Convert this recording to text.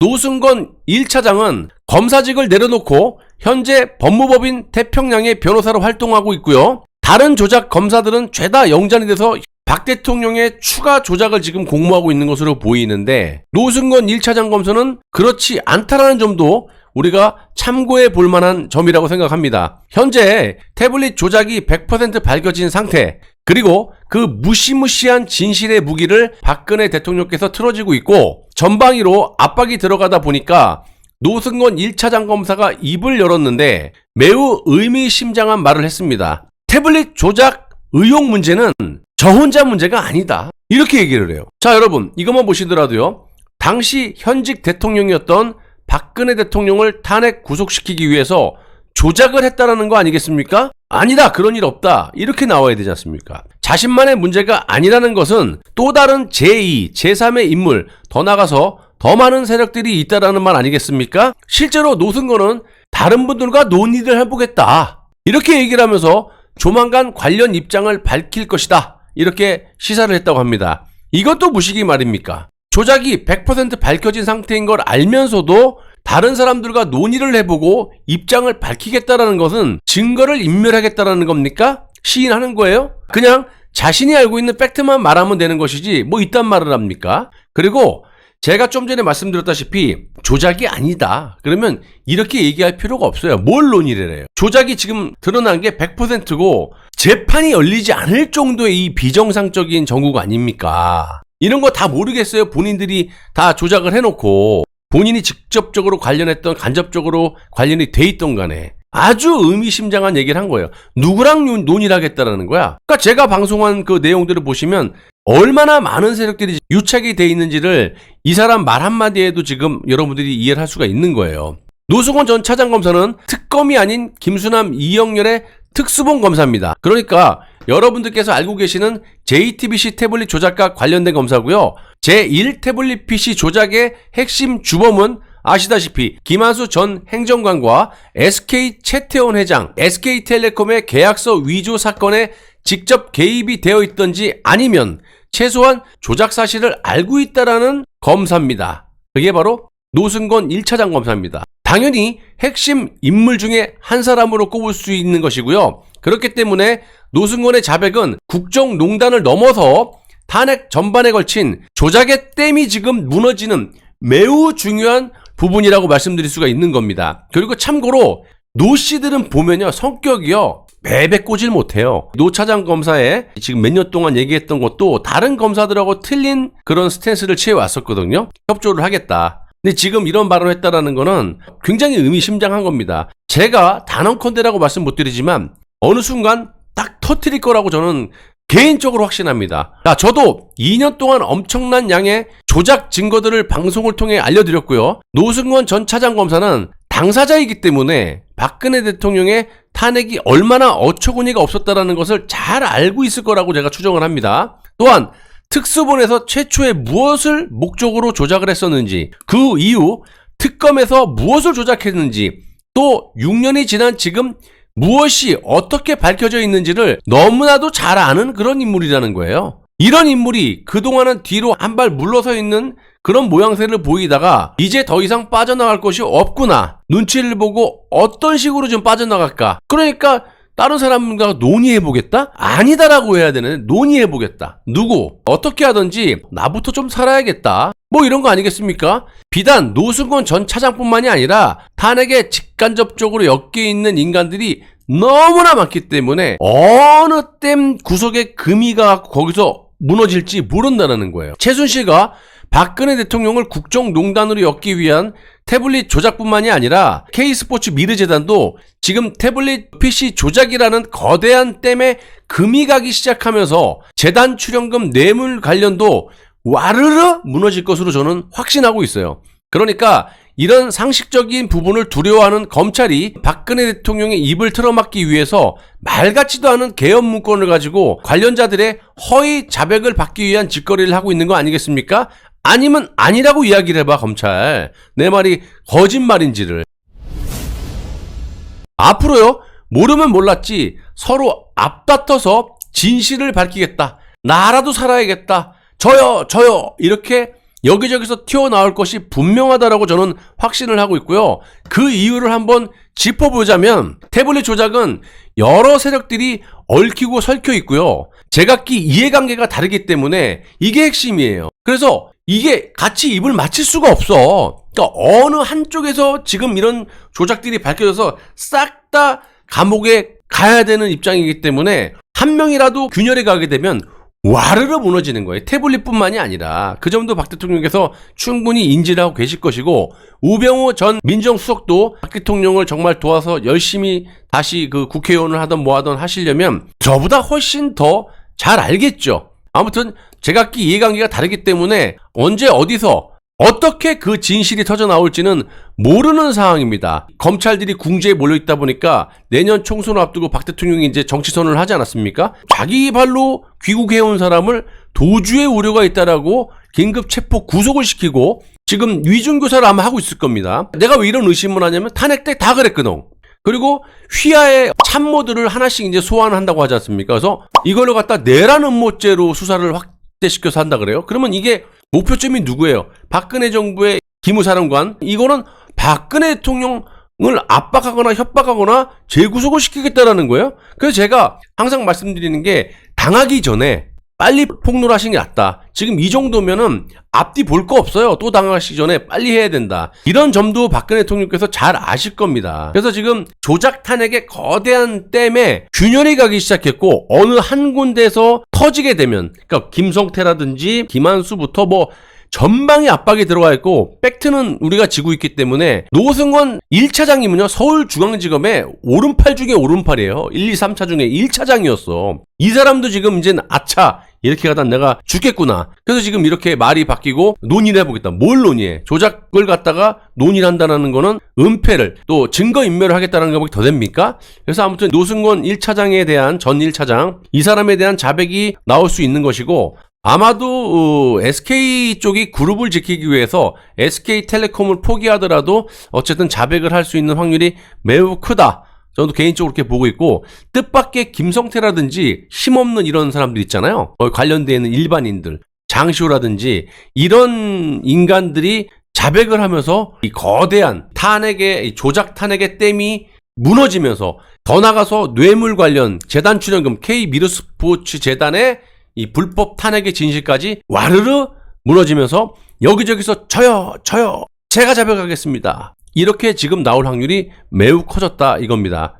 노승건 1차장은 검사직을 내려놓고 현재 법무법인 태평양의 변호사로 활동하고 있고요. 다른 조작 검사들은 죄다 영장이 돼서 박 대통령의 추가 조작을 지금 공모하고 있는 것으로 보이는데, 노승건 1차장 검사는 그렇지 않다라는 점도 우리가 참고해 볼 만한 점이라고 생각합니다. 현재 태블릿 조작이 100% 밝혀진 상태, 그리고 그 무시무시한 진실의 무기를 박근혜 대통령께서 틀어지고 있고, 전방위로 압박이 들어가다 보니까 노승건 1차장 검사가 입을 열었는데 매우 의미심장한 말을 했습니다. 태블릿 조작 의혹 문제는 저 혼자 문제가 아니다, 이렇게 얘기를 해요. 자, 여러분, 이것만 보시더라도요, 당시 현직 대통령이었던 박근혜 대통령을 탄핵 구속시키기 위해서 조작을 했다라는 거 아니겠습니까? 아니다, 그런 일 없다, 이렇게 나와야 되지 않습니까? 자신만의 문제가 아니라는 것은 또 다른 제2, 제3의 인물, 더 나가서 더 많은 세력들이 있다라는 말 아니겠습니까? 실제로 노승건은 다른 분들과 논의를 해보겠다, 이렇게 얘기를 하면서 조만간 관련 입장을 밝힐 것이다, 이렇게 시사를 했다고 합니다. 이것도 무식이 말입니까? 조작이 100% 밝혀진 상태인 걸 알면서도 다른 사람들과 논의를 해보고 입장을 밝히겠다라는 것은 증거를 인멸하겠다라는 겁니까? 시인하는 거예요? 그냥 자신이 알고 있는 팩트만 말하면 되는 것이지 뭐 이딴 말을 합니까? 그리고 제가 좀 전에 말씀드렸다시피 조작이 아니다, 그러면 이렇게 얘기할 필요가 없어요. 뭘 논의를 해요? 조작이 지금 드러난 게 100%고 재판이 열리지 않을 정도의 이 비정상적인 정국 아닙니까? 이런 거 다 모르겠어요? 본인들이 다 조작을 해놓고 본인이 직접적으로 관련했던, 간접적으로 관련이 돼 있던 간에 아주 의미심장한 얘기를 한 거예요. 누구랑 논의를 하겠다라는 거야? 그러니까 제가 방송한 그 내용들을 보시면 얼마나 많은 세력들이 유착이 돼 있는지를 이 사람 말 한마디에도 지금 여러분들이 이해를 할 수가 있는 거예요. 노승건 전 차장검사는 특검이 아닌 김수남, 이영렬의 특수본 검사입니다. 그러니까 여러분들께서 알고 계시는 JTBC 태블릿 조작과 관련된 검사고요. 제1 태블릿 PC 조작의 핵심 주범은 아시다시피 김한수 전 행정관과 SK 최태원 회장, SK텔레콤의 계약서 위조 사건에 직접 개입이 되어 있던지 아니면 최소한 조작 사실을 알고 있다라는 검사입니다. 그게 바로 노승건 1차장 검사입니다. 당연히 핵심 인물 중에 한 사람으로 꼽을 수 있는 것이고요. 그렇기 때문에 노승건의 자백은 국정농단을 넘어서 탄핵 전반에 걸친 조작의 댐이 지금 무너지는 매우 중요한 부분이라고 말씀드릴 수가 있는 겁니다. 그리고 참고로 노 씨들은 보면요, 성격이요, 매배 꼬질 못해요. 노 차장 검사의 지금 몇 년 동안 얘기했던 것도 다른 검사들하고 틀린 그런 스탠스를 취해왔었거든요. 협조를 하겠다. 근데 지금 이런 발언을 했다라는 거는 굉장히 의미심장한 겁니다. 제가 단언컨대라고 말씀 못 드리지만 어느 순간 딱 터뜨릴 거라고 저는 개인적으로 확신합니다. 자, 저도 2년 동안 엄청난 양의 조작 증거들을 방송을 통해 알려드렸고요. 노승건 전 차장검사는 당사자이기 때문에 박근혜 대통령의 탄핵이 얼마나 어처구니가 없었다라는 것을 잘 알고 있을 거라고 제가 추정을 합니다. 또한 특수본에서 최초에 무엇을 목적으로 조작을 했었는지, 그 이후 특검에서 무엇을 조작했는지, 또 6년이 지난 지금 무엇이 어떻게 밝혀져 있는지를 너무나도 잘 아는 그런 인물이라는 거예요. 이런 인물이 그동안은 뒤로 한 발 물러서 있는 그런 모양새를 보이다가 이제 더 이상 빠져나갈 것이 없구나, 눈치를 보고 어떤 식으로 좀 빠져나갈까, 그러니까 다른 사람과 논의해보겠다? 아니다라고 해야 되는데 논의해보겠다. 누구? 어떻게 하든지 나부터 좀 살아야겠다, 뭐 이런 거 아니겠습니까? 비단 노승건 전 차장뿐만이 아니라 탄핵에 직간접적으로 엮여있는 인간들이 너무나 많기 때문에 어느 댐 구석에 금이 가고 거기서 무너질지 모른다는 거예요. 최순실과 박근혜 대통령을 국정농단으로 엮기 위한 태블릿 조작뿐만이 아니라 K스포츠 미르재단도 지금 태블릿 PC 조작이라는 거대한 댐에 금이 가기 시작하면서 재단 출연금 뇌물 관련도 와르르 무너질 것으로 저는 확신하고 있어요. 그러니까 이런 상식적인 부분을 두려워하는 검찰이 박근혜 대통령의 입을 틀어막기 위해서 말 같지도 않은 개헌 문건을 가지고 관련자들의 허위 자백을 받기 위한 짓거리를 하고 있는 거 아니겠습니까? 아니면 아니라고 이야기를 해봐, 검찰. 내 말이 거짓말인지를. 앞으로요, 모르면 몰랐지 서로 앞다퉈서 진실을 밝히겠다, 나라도 살아야겠다, 저요 이렇게 여기저기서 튀어나올 것이 분명하다라고 저는 확신을 하고 있고요. 그 이유를 한번 짚어보자면 태블릿 조작은 여러 세력들이 얽히고 설켜 있고요. 제각기 이해관계가 다르기 때문에 이게 핵심이에요. 그래서 이게 같이 입을 맞출 수가 없어. 그러니까 어느 한쪽에서 지금 이런 조작들이 밝혀져서 싹 다 감옥에 가야 되는 입장이기 때문에 한 명이라도 균열에 가게 되면 와르르 무너지는 거예요. 태블릿뿐만이 아니라 그 점도 박 대통령께서 충분히 인지를 하고 계실 것이고, 우병우 전 민정수석도 박 대통령을 정말 도와서 열심히 다시 그 국회의원을 하던 뭐하던 하시려면 저보다 훨씬 더 잘 알겠죠. 아무튼 제각기 이해관계가 다르기 때문에 언제 어디서 어떻게 그 진실이 터져 나올지는 모르는 상황입니다. 검찰들이 궁지에 몰려있다 보니까 내년 총선을 앞두고 박 대통령이 이제 정치선언을 하지 않았습니까? 자기 발로 귀국해온 사람을 도주의 우려가 있다라고 긴급 체포 구속을 시키고 지금 위중교사를 아마 하고 있을 겁니다. 내가 왜 이런 의심을 하냐면 탄핵 때 다 그랬거든. 그리고 휘하의 참모들을 하나씩 이제 소환한다고 하지 않습니까? 그래서 이걸로 갖다 내란 음모죄로 수사를 확대시켜서 한다 그래요. 그러면 이게 목표점이 누구예요? 박근혜 정부의 기무사령관. 이거는 박근혜 대통령을 압박하거나 협박하거나 재구속을 시키겠다라는 거예요. 그래서 제가 항상 말씀드리는 게 당하기 전에 빨리 폭로를 하시는 게 낫다. 지금 이 정도면은 앞뒤 볼 거 없어요. 또 당하시기 전에 빨리 해야 된다. 이런 점도 박근혜 대통령께서 잘 아실 겁니다. 그래서 지금 조작 탄핵의 거대한 댐에 균열이 가기 시작했고, 어느 한 군데에서 터지게 되면, 그러니까 김성태라든지 김한수부터 뭐 전방에 압박이 들어가 있고 팩트는 우리가 지고 있기 때문에 노승원 1차장이면요 서울중앙지검의 오른팔 중에 오른팔이에요. 1, 2, 3차 중에 1차장이었어. 이 사람도 지금 이제는 아차 이렇게 가다 내가 죽겠구나. 그래서 지금 이렇게 말이 바뀌고 논의를 해보겠다. 뭘 논의해? 조작을 갖다가 논의를 한다는 거는 은폐를 또 증거인멸을 하겠다는 것밖에 더 됩니까? 그래서 아무튼 노승원 1차장에 대한 전 1차장 이 사람에 대한 자백이 나올 수 있는 것이고, 아마도 SK 쪽이 그룹을 지키기 위해서 SK텔레콤을 포기하더라도 어쨌든 자백을 할 수 있는 확률이 매우 크다. 저도 개인적으로 그렇게 보고 있고, 뜻밖의 김성태라든지 힘없는 이런 사람들 있잖아요. 관련되어 있는 일반인들, 장시호라든지 이런 인간들이 자백을 하면서 이 거대한 탄핵의 조작 탄핵의 댐이 무너지면서 더 나가서 뇌물 관련 재단 출연금 K미르스포츠 재단의 이 불법 탄핵의 진실까지 와르르 무너지면서 여기저기서 저요 제가 자백하겠습니다. 이렇게 지금 나올 확률이 매우 커졌다 이겁니다.